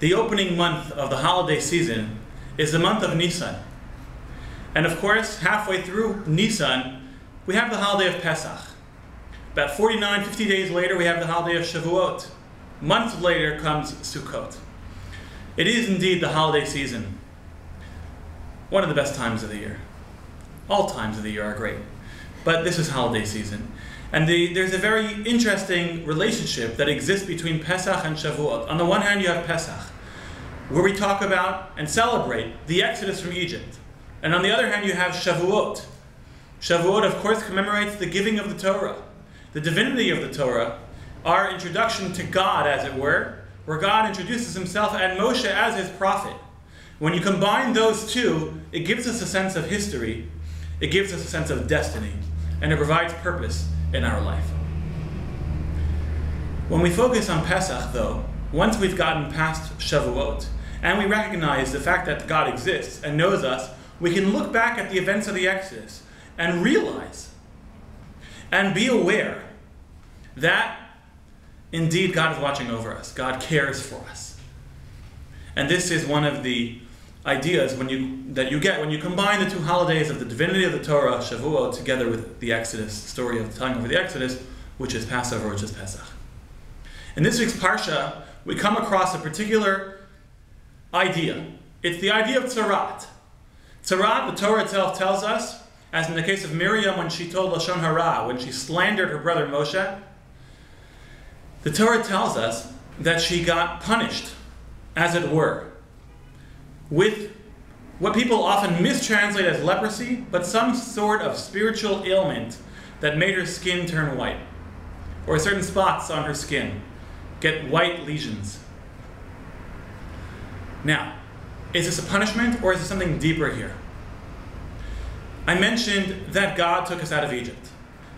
the opening month of the holiday season is the month of Nisan. And of course, halfway through Nisan, we have the holiday of Pesach. About 49, 50 days later, we have the holiday of Shavuot. Months later comes Sukkot. It is indeed the holiday season. One of the best times of the year. All times of the year are great, but this is holiday season. And there's a very interesting relationship that exists between Pesach and Shavuot. On the one hand, you have Pesach, where we talk about and celebrate the Exodus from Egypt. And on the other hand, you have Shavuot. Shavuot, of course, commemorates the giving of the Torah, the divinity of the Torah, our introduction to God, as it were, where God introduces himself and Moshe as his prophet. When you combine those two, it gives us a sense of history, it gives us a sense of destiny, and it provides purpose in our life. When we focus on Pesach, though, once we've gotten past Shavuot, and we recognize the fact that God exists and knows us, we can look back at the events of the Exodus and realize and be aware that indeed God is watching over us. God cares for us. And this is one of the ideas that you get when you combine the two holidays of the divinity of the Torah, Shavuot, together with the Exodus, story of telling over the Exodus, which is Passover, which is Pesach. In this week's Parsha, we come across a particular idea. It's the idea of Tzaraat. Tzaraat, the Torah itself tells us, as in the case of Miriam when she told Lashon Hara, when she slandered her brother Moshe, the Torah tells us that she got punished, as it were, with what people often mistranslate as leprosy, but some sort of spiritual ailment that made her skin turn white, or certain spots on her skin get white lesions. Now, is this a punishment or is it something deeper here? I mentioned that God took us out of Egypt,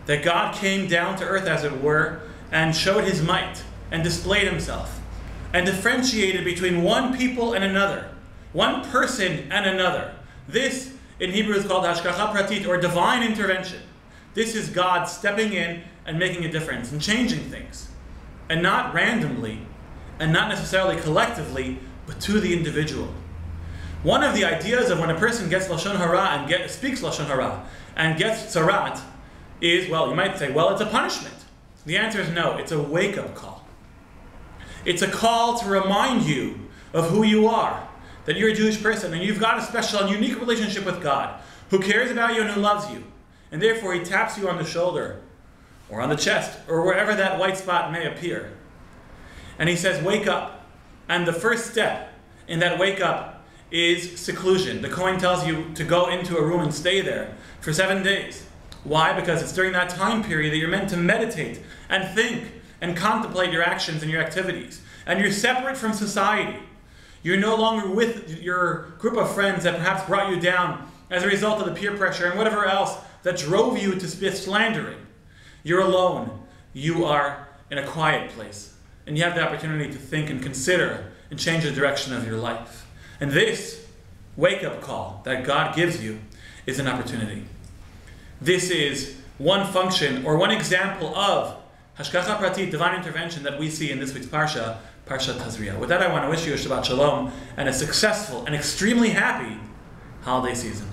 that God came down to earth, as it were, and showed his might and displayed himself and differentiated between one people and another, one person and another. This in Hebrew is called hashgacha pratit, or divine intervention. This is God stepping in and making a difference and changing things, and not randomly and not necessarily collectively, but to the individual. One of the ideas of when a person gets Lashon Hara and speaks Lashon Hara and gets Tzaraat is, well, you might say, well, it's a punishment. The answer is no, it's a wake-up call. It's a call to remind you of who you are, that you're a Jewish person and you've got a special and unique relationship with God, who cares about you and who loves you. And therefore he taps you on the shoulder or on the chest or wherever that white spot may appear. And he says, wake up. And the first step in that wake up is seclusion. The Kohen tells you to go into a room and stay there for 7 days. Why? Because it's during that time period that you're meant to meditate and think and contemplate your actions and your activities. And you're separate from society. You're no longer with your group of friends that perhaps brought you down as a result of the peer pressure and whatever else that drove you to slandering. You're alone. You are in a quiet place. And you have the opportunity to think and consider and change the direction of your life. And this wake-up call that God gives you is an opportunity. This is one function or one example of hashgacha pratit, divine intervention, that we see in this week's Parsha, Parshat Tazria. With that, I want to wish you a Shabbat Shalom and a successful and extremely happy holiday season.